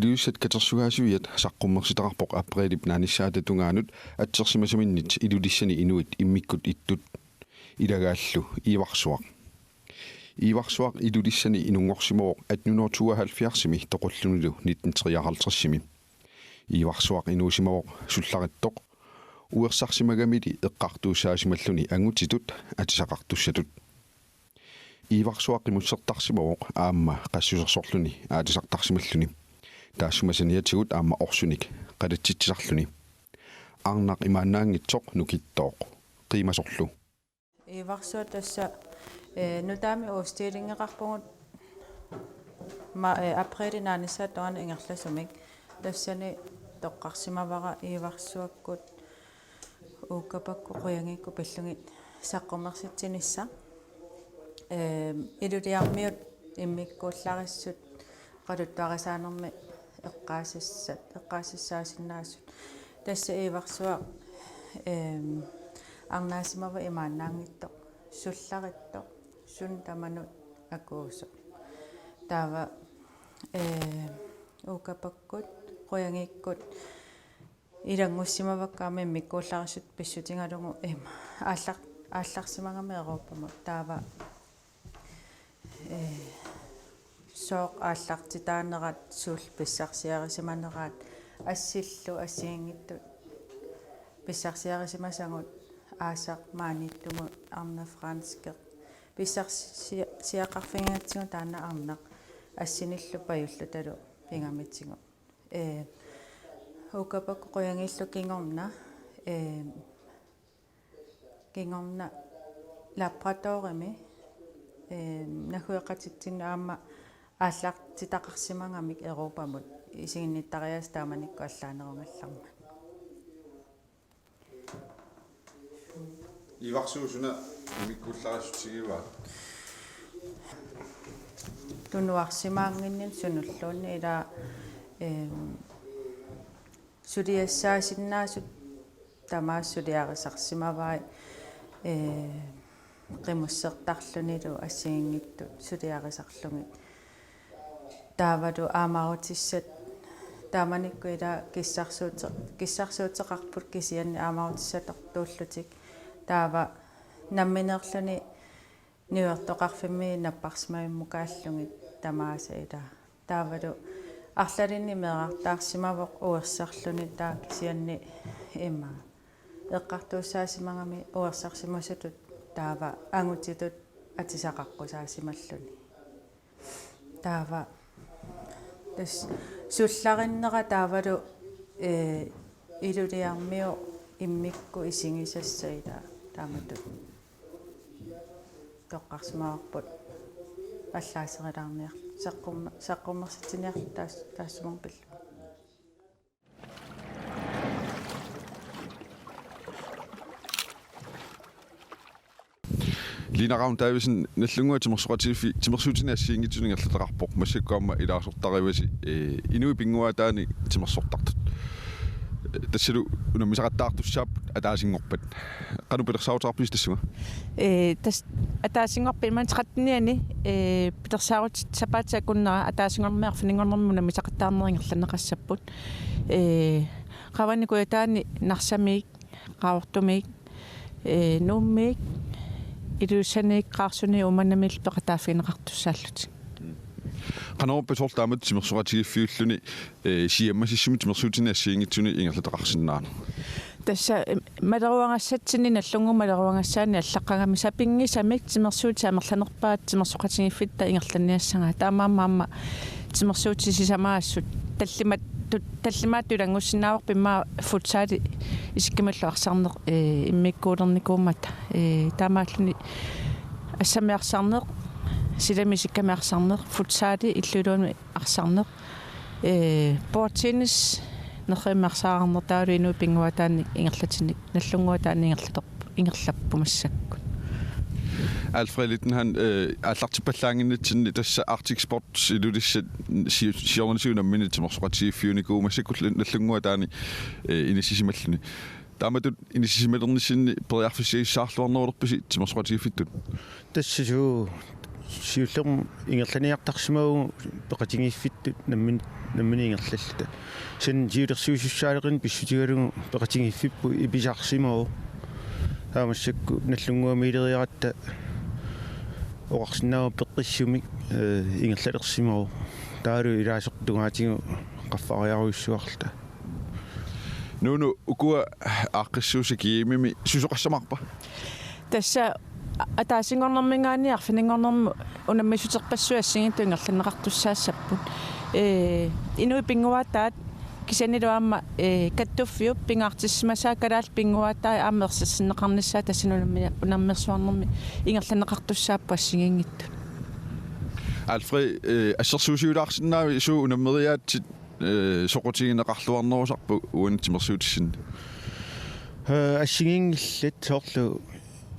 iluissat katersugaasuiat saqqummersitaqarpoq aprilip naanissaatatungaanut atsersimasuminnit ilulissani inuit immikkut ittut ilagaallu iivarsuaq ilulissani inungorsimooq 1872 toqullunulu 1953 iivarsuaq inuusimooq sullarittoq uersarsimagamili eqqartuussaasimmalluni angutitut atisaqartussatut iivarsuaqqimussertarsimooq aamma qassusersorluni aatisartarsimalluni taassumasaniatigut aamma orsunik qalatsitsisarluni arnaq imaannaangitsoq nukittooq qiimasorlu iivarsuat tassa nutaami uustiilingeqarpugut apriliinaanissaatorana ingerlasumik tassani toqqarsimavara iivarsuakkut uukapakku quyangikku pallungit saqqummersitsinissa iluliarmiut immikkuullarissut qaluttuarisaanermi eqqaassissaasinnaasut tassa iivarsuaq арнааsimava имааннаангитто сулларитто сун таманут акуусо таава укапаккут қоянгиккут илангуссимаваккаами миккуулларисут писсутингалугу аалларсимагами ерууппаму таава сооқ ааллартитаанерат суул писсарсиарисиманераат ассиллу ассиангиттут писсарсиарисимасагут аасақ маанитtumu арна франскер писсарсиақарфингатсигу таана арнақ ассиниллу паюллу талу пингамитсигу укапакку қоянгиллу кингорна лабораторими нахуэқатитсинна аама ааллартитақарсимангамик еруупамут исигинниттариас тааманикку аллаанерунгалларма ivarsuusuna imikkuullarissutigiva tunuarsimaanginnin sunulluunni ila suliassaasinnaasut tamaassuliarisarsimavai qimussertarlunilu assiingittut suliarisarlungi taavalu aamarutissat taamanikku ila kissarsuuteqarput kisianni aamarutissatoqtuullutik таава намминерлүни нуертоқарфимми наппарсимаиммукааллугит тамааса ила таавалу арлалинни меэқартаарсимавоқ уерсарлүни таа кисианни има эққартууссаасимагами уерсарсимасутут таава ангутитут атисақаққусаасималлуни таава тас суллариннера таавалу илулиармиу иммикку исигисассаила таамату тоққарсимаарпут аллаасерилаарниар саққуммерситиниар таассумун пилл Lina Ravn Davidsen nallungua timersuutinassiingitsuningerlateqarpoq massakkuamma ilaasortarivasi inui pingua taani timersortartut тассалу унамисақаттаартуссаап атаасингорпат канупилерсаутарпис тассуга тас атаасингорпи имаатеқаттиниани пилерсаарут сапаатиаккуннера атаасингормеарфинингорнэрмуна мисақаттаарнерингерланеқассаппут қаваникуятаани нарсамиик qaortumiik nuummiik илуссаниик қаарсуни уманамил пеқатааффинеқартуссааллут qanorpassortaamut timersuqatigiffiulluni siammasissumi timersuutinassiingitsuni ingerlateqarsinnaana тасса малеруангассатсини наллунгу малеруангасsaани аллаққагами сапингисамик тимерсуути амерланерпаат тимерсуқатигиффитта ингерланниассага таамаамаама тимерсуутисисамаассут таллимааттулангуссинаавар пимма футсаали исиккималлу арсарнеқ иммиккуулерникууммата таамааллуни ассамиарсарнеқ силами сиккамиарсарнеқ футсаали иллулууми арсарнеқ бортинис нерримарсаарнертаалу инуу пингуатаани ингерлатиник наллунгуатаани ингерлаппумассакку Alfred Littenhan аллартиппаллаангиннатсинни тасса Arctic Sports илулиссат сиорнисуна минитимерсуқатигиффиуникуу массаккуллун наллунгуатаани инисисималлуни тааматут инисисималернissinни периарфиссигиссаарлуарнерулерписи тимерсуқатигиффиттут тассисуу сиуллерм ингерланиартарсимагу пеқатингиффиттут наммини ингерллаллута син жиулерсиусуссаалерин писсутигалугу пеқатингиффиппу иписарсимагу таамассакку наллунгуами илериаратта оqarsinnaagu peqqissumik ингерлалерсимагу таалу илаасертунгаатигу qaffariaruissuarta нуну укуа ааққиссуусикиимими сусоқассамарпа тасса атаасингорнэрмингаани арфинингорнэрму унаммисутерпассуассигиту ингерланеқартуссаассаппут инуи пингуаатаат кисанилуаама каттуффиуп пингаартиссимасаа калаал пингуаатаа аамерсассинеқарниссаа тассинуламми унаммерсуарнэрми ингерланеқартуссааппу ассигингитту Alfred ассерсуусиулаарсинаави суу унаммериаатсит соқутигинеқарлуарнерусарпу уанитимерсуутиссин ассигингиллат соорлу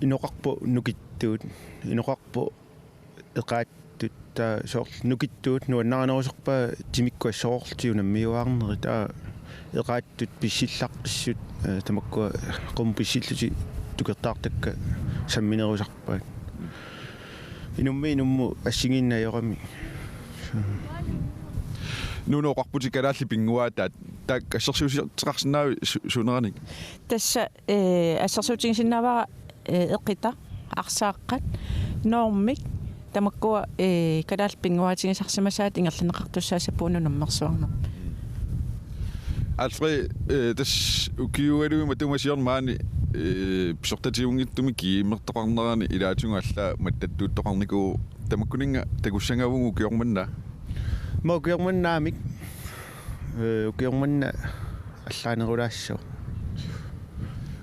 иноқарпу нукиттуут иноқарпу эқааттут таа соорлу нукиттуут нуаннаранерусерпаа тимиккуассоорлти унаммиуаарнери таа эқааттут писсиллаққиссут тамаккуа қум писсиллути тукертаартакка самминерусарпаат инумму ассигиннаёрами нуно оқарпутикалаалли пингуаатаат таак ассерсуусиартеқарсинаави сунераник тасса ассерсуутигисиннаавара эққита арсааққат нормик тамаккуа калаал пингуаатигисарсимасаат ингерланеқартуссаасаппууну наммерсуарнер Alfred тас укиугалуи матумасиорнмаани писортатиунгиттуми киимертоқарнерани илаатунгааллаа маттаттууттоқарникуу тамаккунинга такуссангавугу киорманна мокиорманнаамик укиорманна аллаанерулаассоо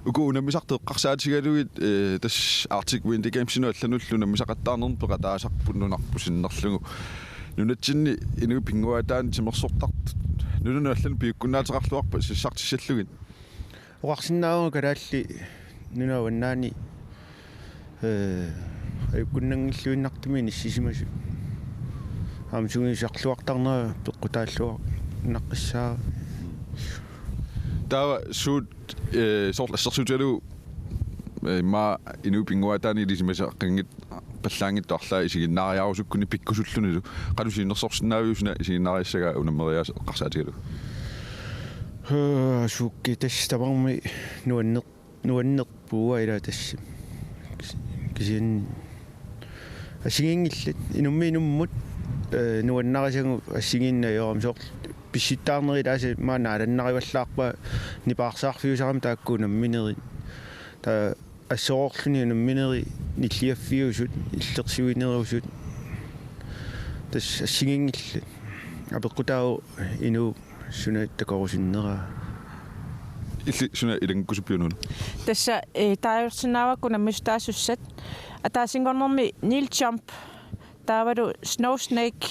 уку унамисартеққарсаатигалугит тас Arctic Wind Games-ину аллануллу намисақаттаарнерн пеқатаасарпут нунарпусиннерлугу нунатсинни инуи пингуатаани тимерсортарт нунуну аллан пиуккуннаатеқарлуарпа сиссартиссаллугит оqarsinnaagu калаалли нунаваннаани аюккуннангиллуиннартуми ниссисимасу амсугисарлуартарнера пеққутааллуа наққиссаа таа суут сорл ассерсууталу ма инуи пингуатаани лисимаса қингит паллаангиттарлаа исигиннаариарусуккуни пиккусуллунилу қалусииннерсорсинаавиусна исигиннаариассага унаммериаас эққарсаатигалу шукки тасс тамарми нуаннерпуа ила тасс кисин асигингиллат инуммут нуаннарисагу ассигиннаёрам соор писситтаарнери тааса maaнааланнариваллаарпа нипаарсаарфиусарам тааккуунамминери та ассоорлуни намминери ниллиаффиусут иллерсуинерусут тас ассигингиллат апеққутаау ину суна такорусиннера илли суна илангкусуппиунун тасса тааверсинааваккуна мистаасуссат атаасингорнэрми Neil Jump таавалу Snow Snake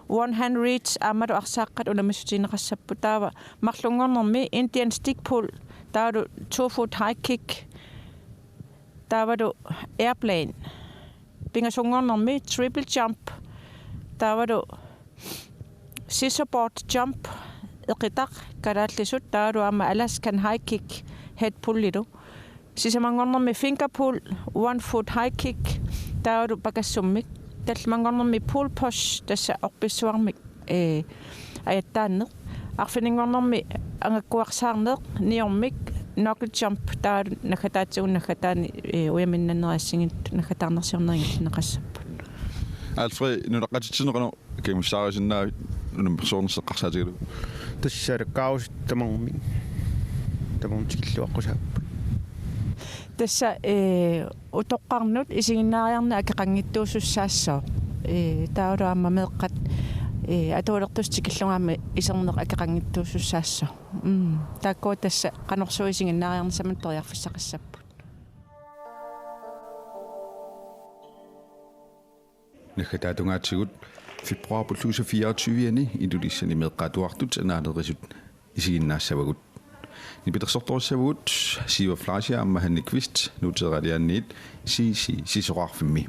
One Hand Reach амалу арсааққат унамиссутинеқассаппу таава марлунгорнэрми Indian Stick Pull таавалу 2 foot high kick таавалу Airplane пингасунгорнэрми Triple Jump таавалу Scissorboard Jump эқитақ калааллисут таалу аама Alaskan High Kick Head Pull-лу сисамангорнэрми Finger Pull 1 foot high kick таалу пакассуммик талмангорнэрми Pull Push тасса орписсуармик аяттааннер арфинингорнэрми ангаккуарсаарнер ниормик Knuckle Jump таалу накатаатсуун накатаани уяминнанерассигит накатаарнерсиорнерингиллинеқассаппут Alfred нунаққатитсинеқано кемуссаарисиннаа унамперсоорнеққарсаатигалу тассалаккаус тамарми тамартикиллуаққусааппут тасса утоққарнут исигиннаариарна акеқангиттуусуссаассоо таалу аама меэққат атуалертустикиллунгаама исернеқ акеқангиттуусуссаассоо тааккуа тасса қанорсуисигиннаариарна самантериарфиссақассаппут накатаатунгаатсигут фебруар 2024 идулиссани меэққатуартут анаалерисут исигиннаассавагут нипитерсорторуссавагут сива флашиа амма ханни квист нутералианниит сисоқарфимми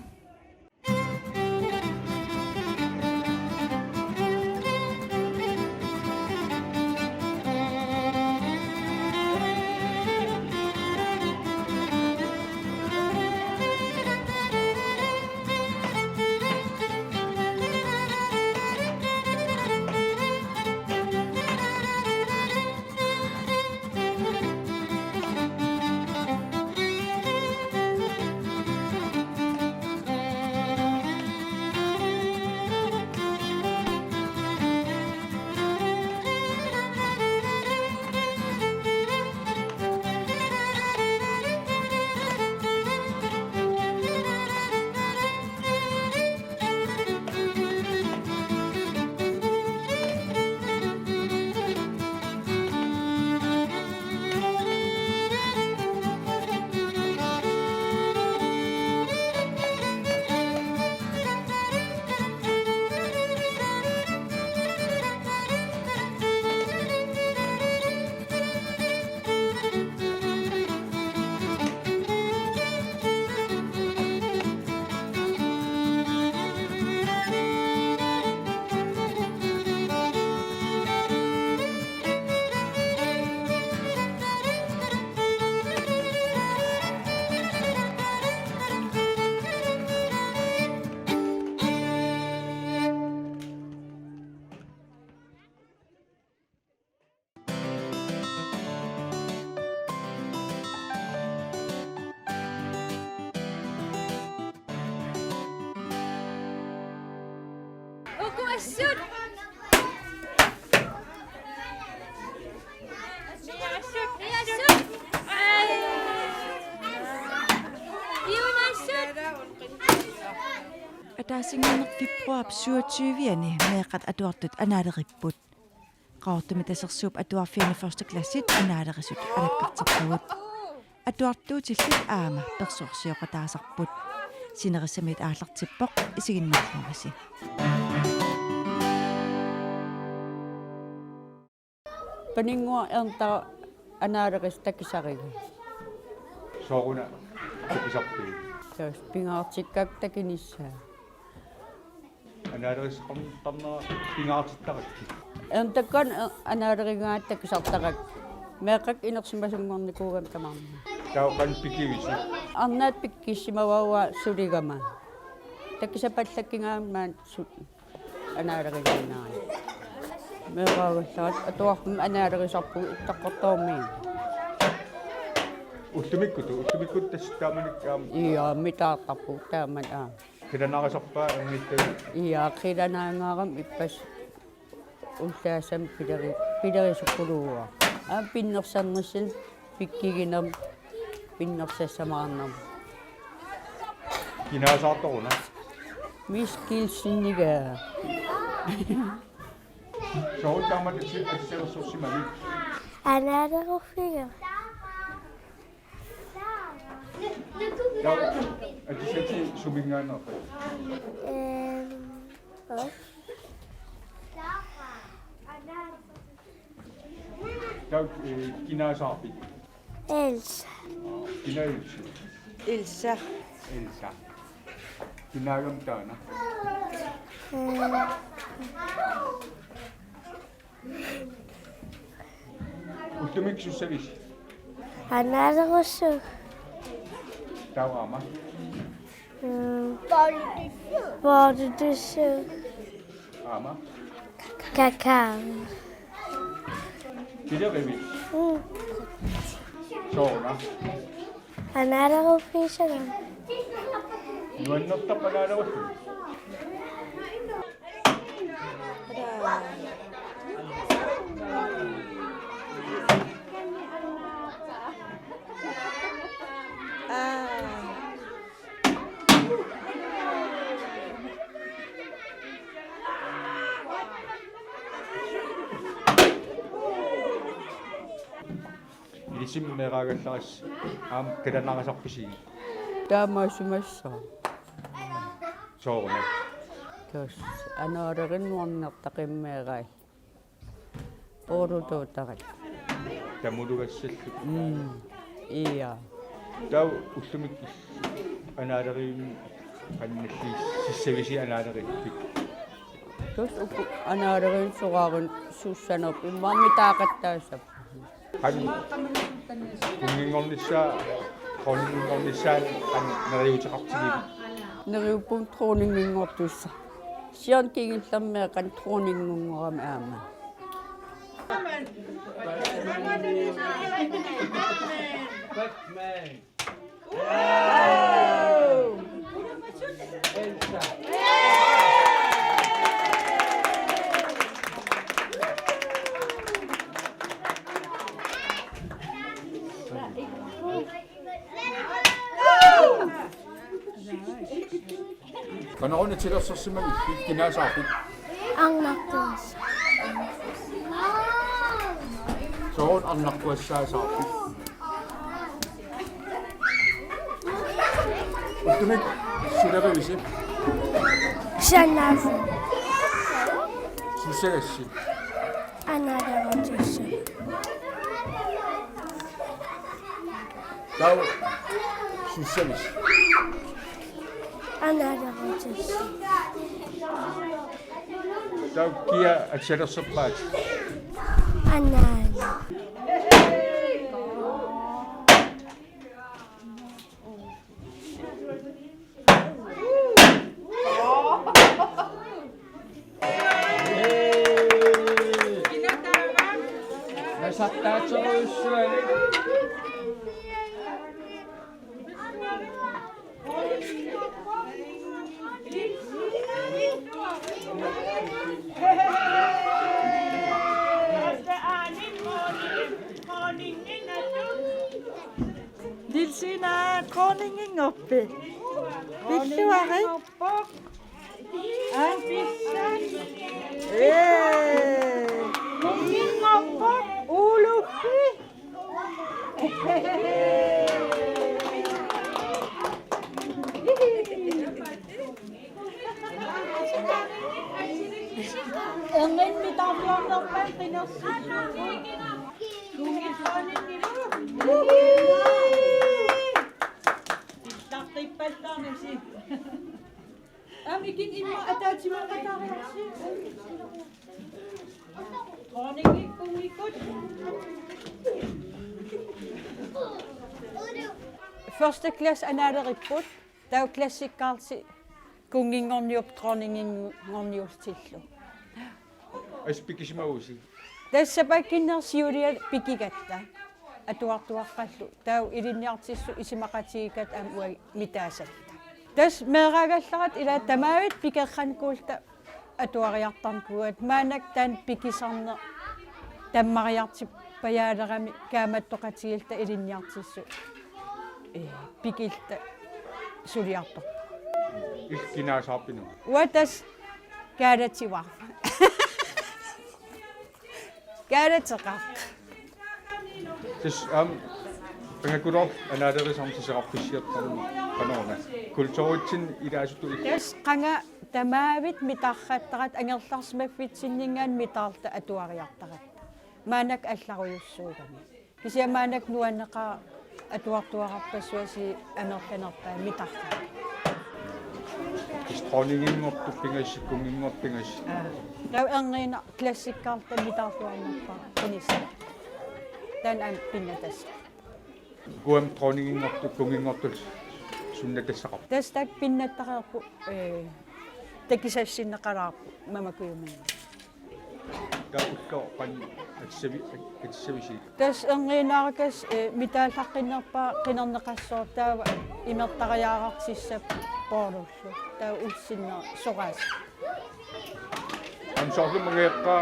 Атаасингернерфиппруап 27-ани меэкъат атуартут анаалериpput qaortumi tasersuup atuarfiani first classit anaalerisut alakkartarpagут атуартуутиллут аама персуарсиоқатаасарпут синерисамит ааллартиппоқ исигиннарлуаси панингуа эрнта анаалерис такисарига соруна такисарпи тас пингаартиккак такиниссаа анаалерис qamtarnera pingaartittarакки эрнтаккан анаалеригаат такисартарак меэқак инерсимасунгорникуугам тамаарна тауқан пикивиси арнаат пиккиссимавауа сулигама такисапаллаккингаамаан анаалеригинаа меэраагуллаат атуарфум анаалерисарпуг иттаққортоорми уллумиккут тассааманиккаам иа митаақарпу тааман киланаарисарпаа ангиттага иа қиланаангаарам иппас уллаасам пилерисуккулууа пиннерсарнерсин пиккигинам пиннерсассамаарнам кинаасаарторуна мискилсиннигаа соутаамат исерсорсимали анаалеруффига тау атисати сумингаанерпа тау кинаасаарпи Elsa. кинаилси Ilsa элса кинаагам таана уллумик суссавис Анаалерусу. тауаама Bordusu. аама Kakao. килереви соуна Анаалерuffisaga. нуаннертаппанаалерусу илисиммераагалларис аам каланарасарписи таамаасумассаа сооруна тас анаалериннуарнертақиммеерай орутуутарат тамулугассаллу иа тау уллумик анаалерин канналли сиссависи анаалериппик тас анаалерин сугаарун суссанерп иммарми таақаттаассап хан кунгингорнissaa тронингорнissaан хан нериутеқартиги нериуппун тронингингортусса сиан кигиллэрмеа кан тронингунгорами аама канаруна тилерсэрсимаги кинаасаарпик Angnatus. соорун арнарпуассаасаарпик уллумик сулеривиси Shanavu. суссагасси Анаалерутусу. тау суссавис Анаалерутусу. тау кия атсалерсерпаат Анаали. насаттаатсеруйуссуали Nilsina dronningen oppe. Villuari. Ulupi. Engen mitaflornerpan tinassusugu. Kungissonin nilu. Tartippallarnasi. Amikin imma ataatimaa qataariarsi. Qoningik kungikut. Første klasse anaaleripput. Tau klassikkaarsi kungingorniup dronninginngorniultillu. Aspikismausi. Тассапаккиннерсиулиа пикигатта атуартуаққаллу тау илинниартиссу исимақатигикат уа митаасалта тас меэрагалларат ила тамаавит пикерханкуулта атуариартарнкуат маанак таан пикисарне таммариартип паяалерами кааматтоқатигилта илинниартиссу пикилта сулиартор Ilkinaasaappinu. уа тас каалативар каалатеқар Tis pengakuror anaaderisam siserarpissiartarma qanorna. Kultuuritsin ilaasuttu тас қанга тамаавит митарраттарат ангерларсмаффитсиннингаан митаарта атуариартарат маанак алларуйуссуугами кисиамаанак нуаннеқа атуартуарарпассуаси амерланерпаа митарра dronninginngortu pingaissikkunginngort pingas. тау эрнина классиккаарта митаартуарнерпаа кинисса тан ам пиннатас Kuam dronninginngortu kunginngortul sunnatassaqar. тас так пиннаттареерпу такисассиннеқалаарпу мамакуйуман Kaukko pan atsavisi. тас эрнинааракас митааллаққиннерпаа қинернеқассуортаава имертариаарартиссап поорнуллу таа улсиннер сораас Amsorlumageqqa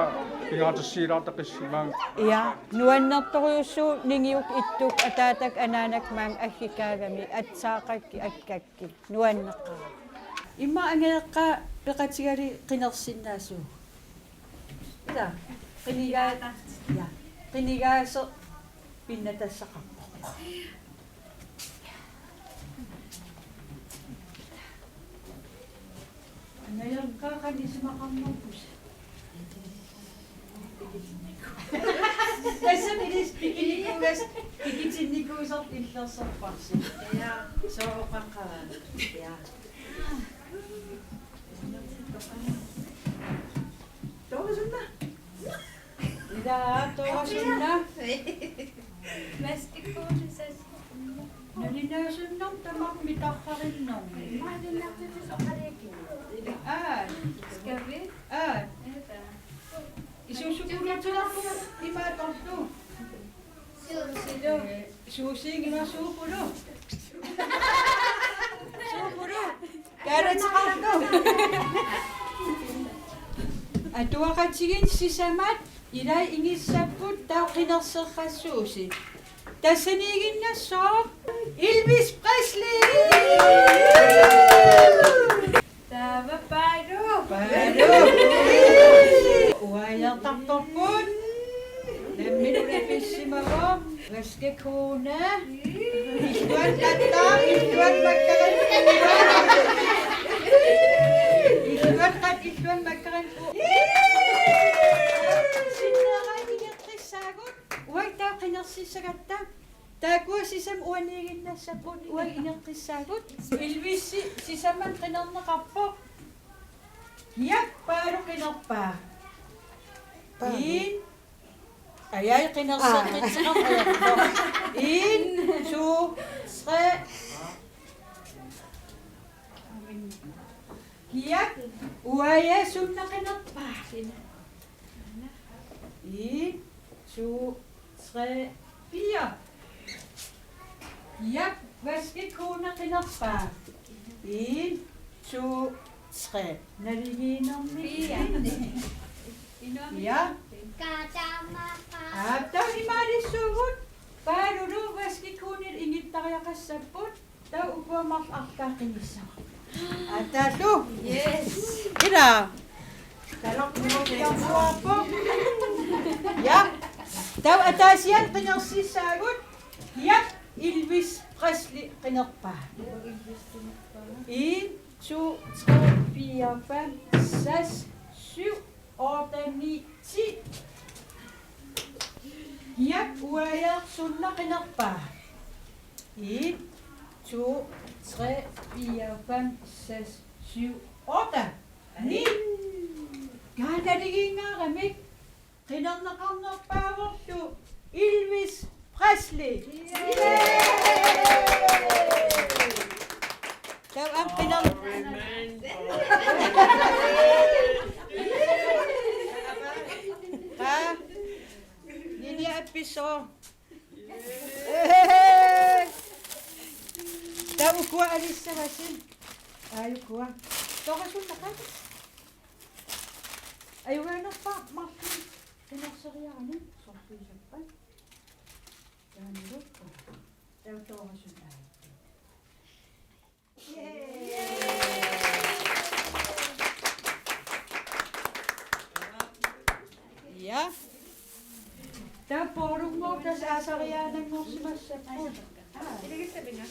pingaatassiilaartaqissimang я нуаннерторюссуу нингиук иттук атаатак анаанак маан аггикаагами атсаақакки аккакки нуаннеққаа имма ангеэққа пеқатигали қинерсиннаасуу ила қинигаа я қинигаасо пиннатассақарпо ангеэққа қанисмақарнерпус tässä pitäisi pikitinikuusort illersorparsi ja sooqaqqaran ja toisunna ida toisunna Mäskikuusisas. nalinaasunnam tamam mitarrarinnom Ska vi? isusukulatulaqu imaatorlu Suusilu. suusiingina suupulu kaarataqarlu atuaqatigin sisamat ilai ingissapput tauqinerserrassuusi tassaniiginnassoo Elvis Presley Tava paro. Uajartartorput nammilula pissimavo vaskakuna illuan tattaa illuan makkaran illuan makkaran sinnaaraanigertissaagut uaittaa qinersissagatta taakua sisam uaniiginnassaput uai inertissaagut ilvissi sisaman qinerneqarpoq Yapparu kinerpaa. In ayay kinersaqitsaq ayaqto. In su tre Yap uaya sunna kinerpaa. In su tre fire. Yap vaskekona kinerpaa. In su 3. Naliginommi. Inom. Ja. Tau ni maalisuhut. Paano vaski kunir ingit takayakassaput. Tau upamak akkakinisa. Atalu. Yes. Ira. Talok mo yung guwapo. Ya. Tau atasian pinagsisagot. Ya. Elvis Presley pinagpa. 1, 2, 3, 4, 5, 6, 7, 8, 9, 10. Ja, uayak sunna kinakpa. 1, 2, 3, 4, 5, 6, 7, 8. 9. Gana digin nga kami. Kinaknakang nakpawak to Elvis Presley. Daw ang pinang... Ha? Hindi episo. Daw kuha alis sa basin. Ayaw kuha. Daw ka sunta ka. Ayaw na pa. Makin. Pinagsaryaan. Sofi siya pa. Yan rin ko. Daw to ka sunta. Ya. Daw porong mo. Tas asaryanan mo si Masapon. Sige, sabi na.